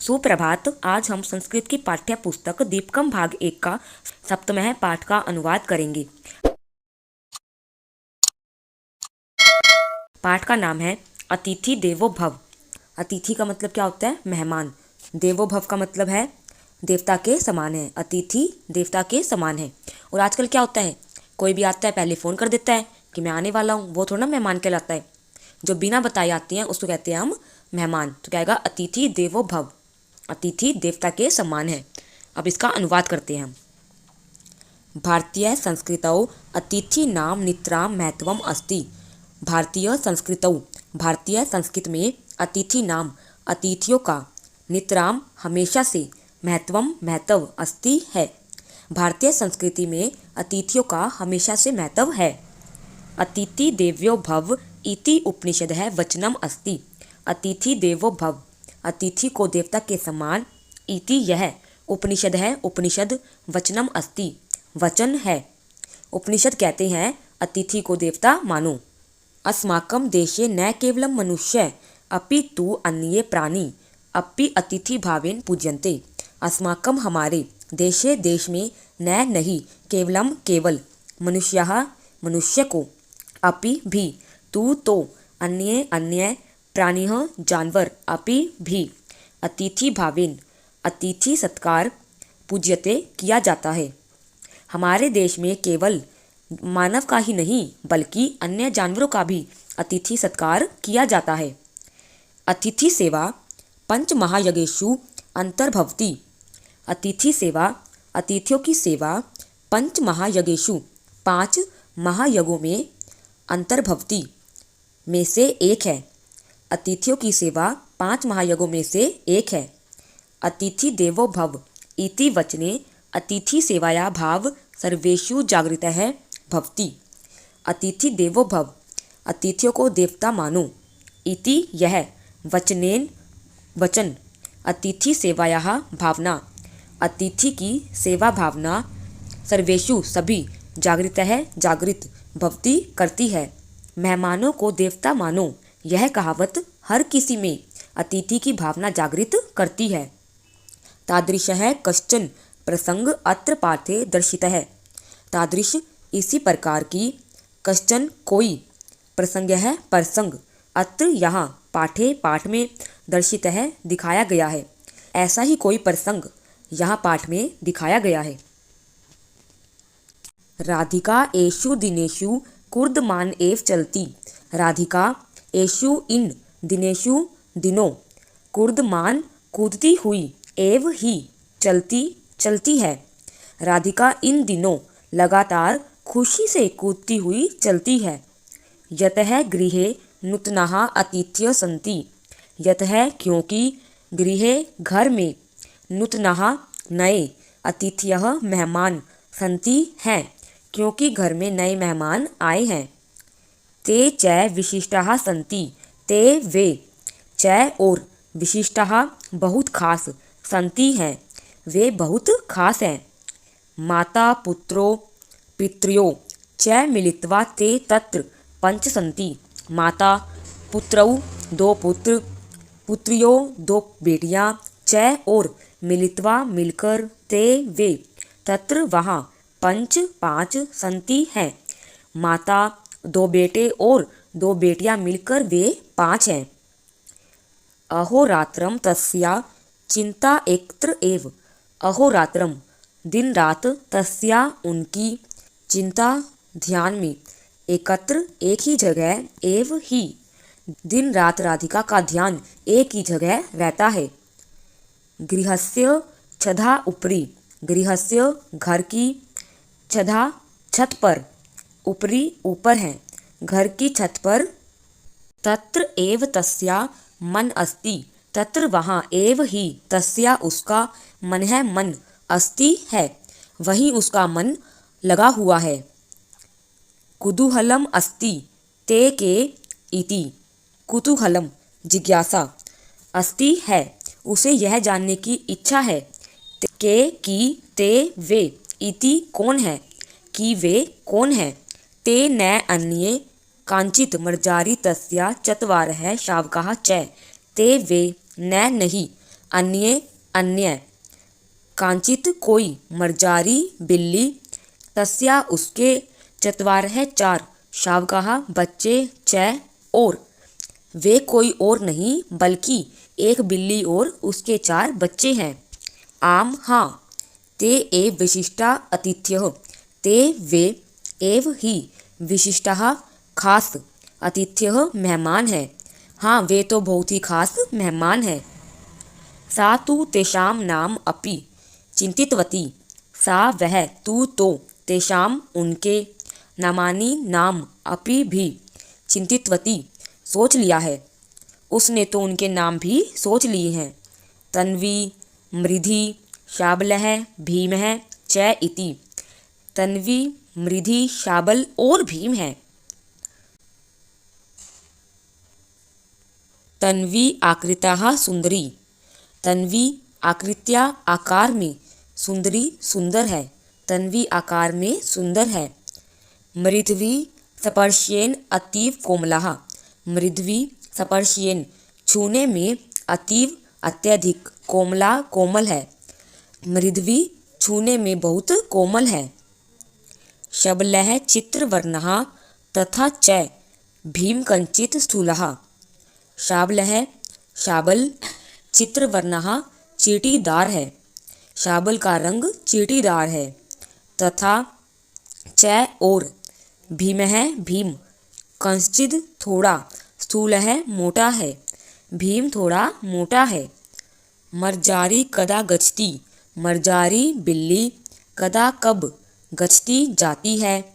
सुप्रभात। आज हम संस्कृत की पाठ्य पुस्तक दीपकम भाग 1 का सप्तमः पाठ का अनुवाद करेंगे। पाठ का नाम है अतिथि देवो भव। अतिथि का मतलब क्या होता है? मेहमान। देवो भव का मतलब है देवता के समान है। अतिथि देवता के समान है। और आजकल क्या होता है, कोई भी आता है पहले फ़ोन कर देता है कि मैं आने वाला हूँ, वो थोड़ा ना मेहमान कहलाता है। जो बिना बताए आती हैं उसको कहते हैं हम मेहमान। तो क्या आएगा? अतिथि देवो भव। अतिथि देवता के समान है। अब इसका अनुवाद करते हैं हम। भारतीय संस्कृतौ अतिथि नाम नितराम महत्वम अस्ति। भारतीय संस्कृत में अतिथि नाम अतिथियों का नितराम हमेशा से महत्व अस्ति है। भारतीय संस्कृति में अतिथियों का हमेशा से महत्व है। अतिथि देव्यो भव इति उपनिषद है वचनम अस्ति। अतिथि देवो भव, अतिथि को देवता के समान, इति यह उपनिषद है। उपनिषद वचनम अस्ति, वचन है। उपनिषद कहते हैं अतिथि को देवता मानो। अस्माकं देशे न केवलं मनुष्य अपि तु अन्ये प्राणी अपि अतिथि भावेन पूज्यन्ते। अस्माकं हमारे देशे देश में न नहीं केवल मनुष्य को अपि भी तू तो अन्य प्राणिः जानवर अपि भी अतिथि भावेन अतिथि सत्कार पूज्यते किया जाता है। हमारे देश में केवल मानव का ही नहीं बल्कि अन्य जानवरों का भी अतिथि सत्कार किया जाता है। अतिथि सेवा पंच महायज्ञेषु अंतर्भवति। अतिथि सेवा, अतिथियों की सेवा पंच महायज्ञेषु, 5 महायज्ञों में अंतर्भवति में से एक है। अतिथियों की सेवा 5 महायज्ञों में से एक है। अतिथि देवो भव इति वचने अतिथि सेवाया भाव सर्वेषु जागृतः भवति। अतिथि देवो भव, अतिथियों को देवता मानो, इति यह वचन अतिथि सेवायाः भावना, अतिथि की सेवा भावना सर्वेषु सभी जागृत भवति करती है। मेहमानों को देवता मानो, यह कहावत हर किसी में अतिथि की भावना जागृत करती है। तादृशः कश्चन प्रसंग अत्र पाठे दर्शितः। तादृश इसी प्रकार की, कश्चन कोई, प्रसंग अत्र यहाँ, पाठ में, दर्शित है दिखाया गया है। ऐसा ही कोई प्रसंग यहाँ पाठ में दिखाया गया है। राधिका एषु दिनेषु कूर्दमान एव चलती। राधिका एषु इन दिनेषु दिनों, कूर्दमान कूदती हुई, एव ही चलती है। राधिका इन दिनों लगातार खुशी से कूदती हुई चलती है। यतः गृहे नूतनाः अतिथयः सन्ति। यतः क्योंकि, गृहे घर में, नूतनाः नए, अतिथयः मेहमान, सन्ति हैं क्योंकि घर में नए मेहमान आए हैं। ते च विशिष्टाः सन्ति। ते वे, च और, विशिष्टाः बहुत खास, सन्ति हैं वे बहुत खास हैं। माता पुत्रो पितृयो च मिलित्वा ते तत्र पंच सन्ति। माता, पुत्रौ 2 पुत्र, पुत्र्यो 2 बेटियां, च और, मिलित्वा मिलकर, ते वे, तत्र वहाँ, 5 सन्ति हैं। माता, 2 बेटे और 2 बेटियां मिलकर वे 5 हैं। अहोरात्रम तस्या चिंता एकत्र एव। अहोरात्रम दिन रात, तस्या उनकी, चिंता ध्यान में, एकत्र एक ही जगह, एव ही दिन रात राधिका का ध्यान एक ही जगह रहता है। गृहस्य छदा उपरि, गृहस्य घर की, छदा छत पर, उपरि ऊपर है, घर की छत पर। तत्र एव तस्या मन अस्ति। तत्र वहाँ, एव ही, तस्या उसका, मन है मन, अस्ति है, वही उसका मन लगा हुआ है। कुतूहलम अस्ति ते के इति। कुतूहलम जिज्ञासा, अस्ति है उसे यह जानने की इच्छा है। के की, ते वे, इति कौन है, कि वे कौन है। ते न अन्ये कांचित मर्जारि तस्या चत्वारः शावकाः च। ते वे न नहीं अन्ये अन्य, कांचित कोई, मर्जारी बिल्ली, तस्या उसके, चत्वारः चार, शावकाः बच्चे, च और, वे कोई और नहीं बल्कि एक बिल्ली और उसके चार बच्चे हैं। आम हाँ, ते एव विशिष्टा अतिथ्यः, ते वे एव ही विशिष्टाः खास, अतिथ्यः मेहमान है, हाँ वे तो बहुत ही खास मेहमान है। सा तु तेषां नाम अपि चिंतितवती, सा वह, तू तो, तेषां उनके, नामानि नाम, अपि भी, चिंतितवती सोच लिया है, उसने तो उनके नाम भी सोच लिए हैं। तन्वी, मृधि, शाबलः, भीमः, च इति, तन्वी, मृधि, शाबल और भीम है। तन्वी आकृता सुंदरी, तन्वी आकृत्या आकार में, सुंदरी सुंदर है, तन्वी आकार में सुंदर है। मृद्वी स्पर्शेन अतीव कोमलः, मृद्वी स्पर्शेन छूने में, अतीव अत्यधिक, कोमला कोमल है, मृद्वी छूने में बहुत कोमल है। शबलः चित्रवर्णः तथा च भीम कंचित स्थूलः, शाबलः शाबल, चित्रवर्णः चींटीदार है, शाबल का रंग चींटीदार है, तथा च और, भीमः भीम, कंचित थोड़ा, स्थूलः मोटा है, भीम थोड़ा मोटा है। मर्जारी कदा गच्छति, मर्जारी बिल्ली, कदा कब, गच्छति जाती है,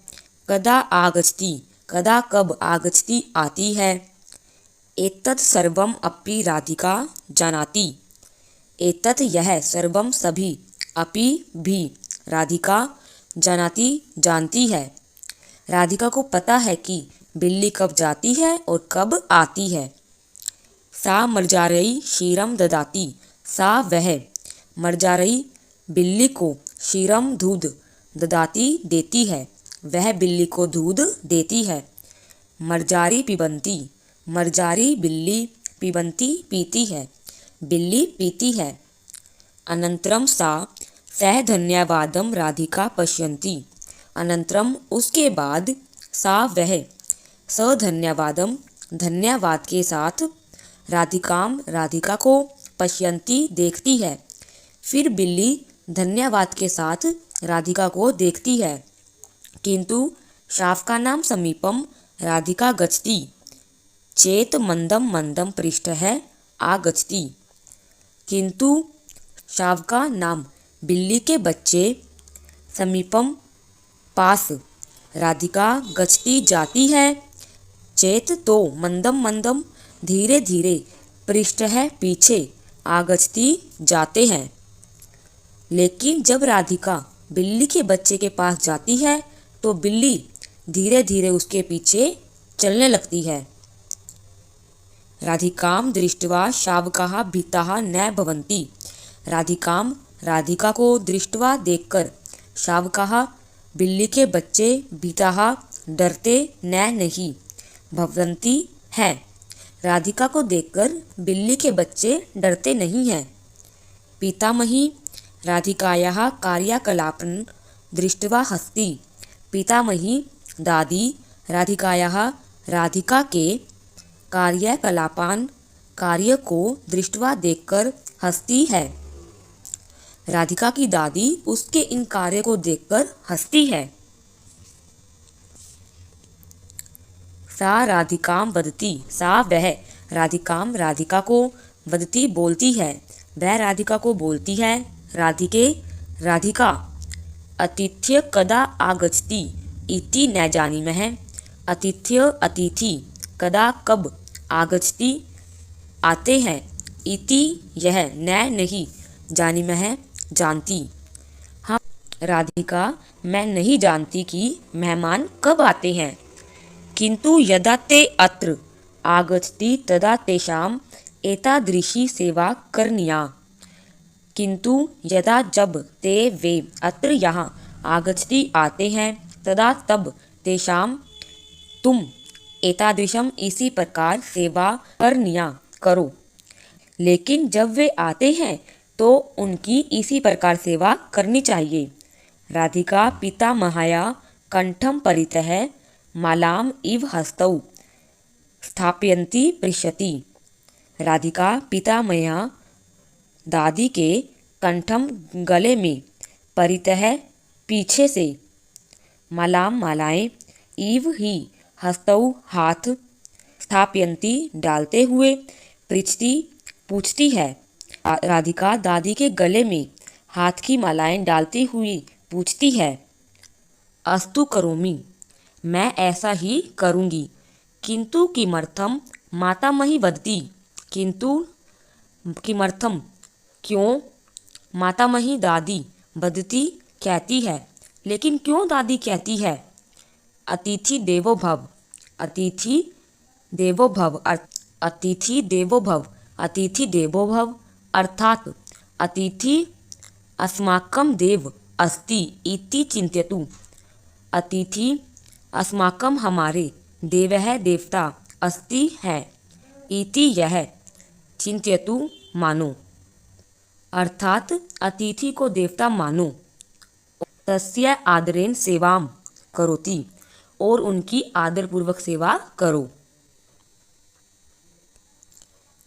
कदा आगच्छति, कदा कब आगच्छति आती है। एतत् सर्वम् अपि राधिका जानाति, एतत् यह, सर्वम सभी, अपि भी, राधिका जानाति जानती है, राधिका को पता है कि बिल्ली कब जाती है और कब आती है। सा मर्जारई क्षीरम ददाति, सा वह, मर्जारई बिल्ली को, क्षीरम दूध, ददाति देती है, वह बिल्ली को दूध देती है। मर्जारी पिबंती, मर्जारी बिल्ली, पिबंती पीती है, बिल्ली पीती है। अनंतरम सा सह धन्यवादम राधिका पश्यन्ति, अनंतरम उसके बाद, सा वह, स धन्यवादम धन्यवाद के साथ, राधिकाम राधिका को, पश्यन्ति देखती है, फिर बिल्ली धन्यवाद के साथ राधिका को देखती है। किंतु शावकानां समीपम राधिका गच्छति, चेत मंदम मंदम पृष्ठः आगच्छति, किंतु शावका नाम बिल्ली के बच्चे, समीपम पास, राधिका गच्छति जाती है, चेत तो, मंदम मंदम धीरे धीरे, पृष्ठः पीछे, आगच्छति जाते हैं। लेकिन जब राधिका बिल्ली के बच्चे के पास जाती है तो बिल्ली धीरे धीरे उसके पीछे चलने लगती है। राधिकाम दृष्ट्वा शावकाः भीताः न भवन्ति, राधिकाम राधिका को दृष्ट्वा देखकर, शावकाः बिल्ली के बच्चे, भीताः डरते, न नहीं, भवन्ति हैं, राधिका को देखकर बिल्ली के बच्चे डरते नहीं हैं। पितामही राधिकायाः कार्यकलापं दृष्ट्वा हसति, पितामही दादी राधिकायाः राधिका के कार्यकलापान कार्य को दृष्ट्वा देखकर हंसती है, राधिका की दादी उसके इन कार्य को देखकर हंसती है। सा राधिकाम वदति, सा वह, राधिकाम राधिका को, वदति बोलती है, वह राधिका को बोलती है। राधिके राधिका अतिथ्य कदा आगच्छति इति न जानीमः, अतिथ्य अतिथि, कदा कब, आगच्छति आते हैं, इति यह, न नहीं, जानीमः जानती, हाँ राधिका मैं नहीं जानती कि मेहमान कब आते हैं। किंतु यदा ते अत्र आगच्छति तदा तेषाम् एतादृशी सेवा करणीया, किंतु यदा जब ते वे अत्र यहाँ आगच्छति आते हैं, तदा तब तेषाम तुम एतादृशम इसी प्रकार सेवा करणीया करो। लेकिन जब वे आते हैं तो उनकी इसी प्रकार सेवा करनी चाहिए। राधिका पितामहाया कंठम परितः मालाम इव हस्तौ स्थापयन्ती पृच्छति। राधिका पितामया दादी के कंठम गले में परितः पीछे से मालाम मालाएं इव ही हस्तौ हाथ स्थापयन्ती डालते हुए पृच्छति पूछती है। राधिका दादी के गले में हाथ की मालाएं डालती हुई पूछती है, अस्तु करोमि, मैं ऐसा ही करूँगी। किंतु किमर्थम मातामही वदति, किंतु किमर्थम क्यों, मातामही दादी वदति कहती है, लेकिन क्यों दादी कहती है। अतिथि देवो भव, अतिथि देवो भव, अतिथि देवो भव, अतिथि देवो भव अर्थात अतिथि अस्माकं देव अस्ति इति चिंत्यतु। अतिथि अस्माकं हमारे, देवः देवता, अस्ति है, इति यह, चिंत्यतु मानो, अर्थात अतिथि को देवता मानो। तस्य आदरेण सेवां करोति, और उनकी आदरपूर्वक सेवा करो।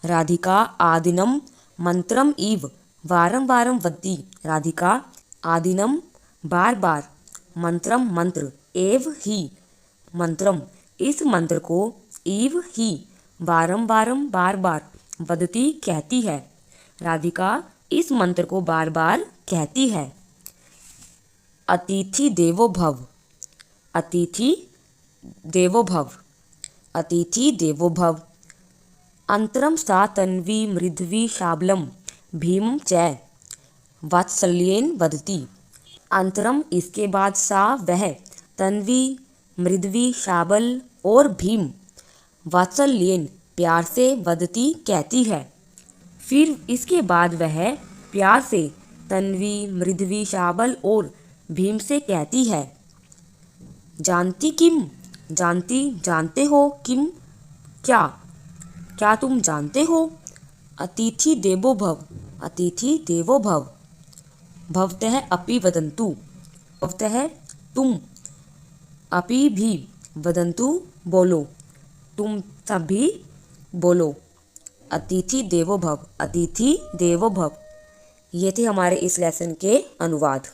राधिका आदिनम मंत्रम इव वारं वारं वदति। राधिका आदिनम बार बार, मंत्रम मंत्र, एव ही मंत्रम इस मंत्र को, इव ही वारं वारं बार बार, वदति कहती है। राधिका इस मंत्र को बार बार कहती है। अतिथि देवो भव, अतिथि देवो भव, अतिथि देवो भव। अंतरम सा तन्वी मृद्वी शाबलम भीम च वात्सल्येन वदति। अंतरम इसके बाद सा वह, तन्वी मृद्वी शाबल और भीम, वात्सल्येन प्यार से, वदति कहती है। फिर इसके बाद वह प्यार से तन्वी मृद्वी शाबल और भीम से कहती है, जानती किम, जानती जानते हो, किम क्या, क्या तुम जानते हो। अतिथि देवो भव, अतिथि देवो भव, भवतः अपि वदन्तु, भवतः तुम, अपि भी, वदन्तु बोलो, तुम सभी बोलो। अतिथि देवो भव, अतिथि देवो भव। ये थे हमारे इस लेसन के अनुवाद।